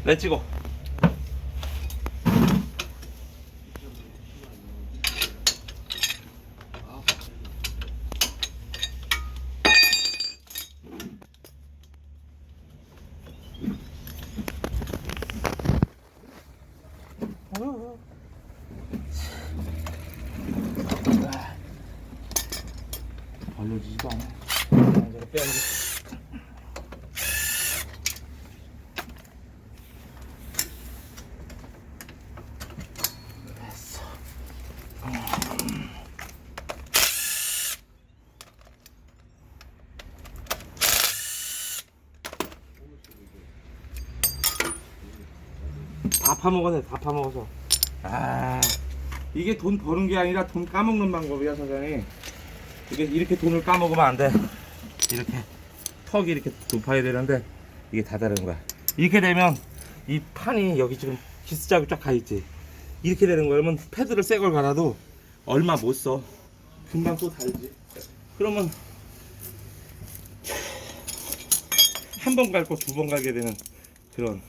렛츠고. 벌려지지도 않아. 제가 빼야지. 됐어. 다 파먹었네. 다 파먹어서. 아, 이게 돈 버는 게 아니라 돈 까먹는 방법이야, 사장님. 이게 이렇게 돈을 까먹으면 안 돼. 이렇게 턱이 이렇게 높아야 되는데 이게 다 다른 거야. 이렇게 되면 이 판이 여기 지금 기스자국 쫙 가 있지. 이렇게 되는 거면 패드를 새 걸 갈아도 얼마 못 써. 금방 또 달지. 그러면 한 번 갈고 두 번 가게 되는 그런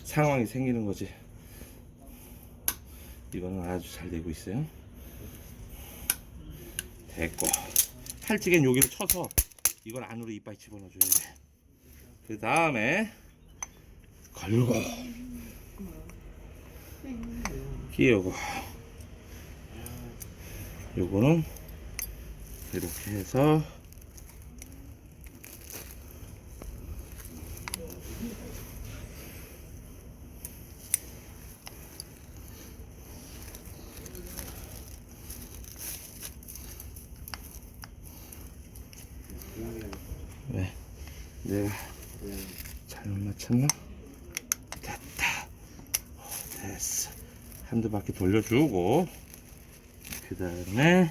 상황이 생기는 거지. 이거는 아주 잘 되고 있어요. 됐고, 팔찌겐 여기로 쳐서 이걸 안으로 이빨 집어넣어줘야 돼. 그 다음에 걸고 끼우고, 요거는 이렇게 해서 왜? 내가 잘못 맞췄나? 됐다. 됐어. 한두 바퀴 돌려주고, 그 다음에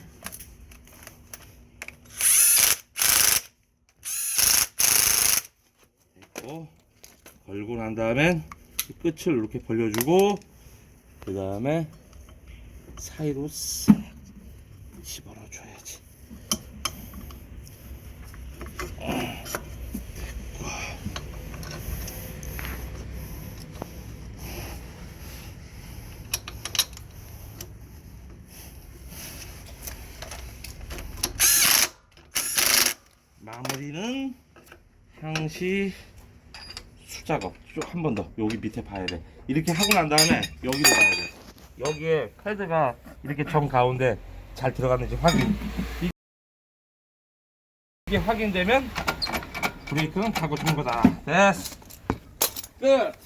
됐고, 걸고 난 다음엔 끝을 이렇게 벌려주고, 그 다음에 사이로 싹 집어넣어 줘야지. 마무리는 항시 수작업 쭉 한 번 더 여기 밑에 봐야 돼. 이렇게 하고 난 다음에 여기로 봐야 돼. 여기에 패드가 이렇게 정 가운데 잘 들어갔는지 확인. 이게 확인되면 브레이크는 타고 주는 거다. 됐어. 끝.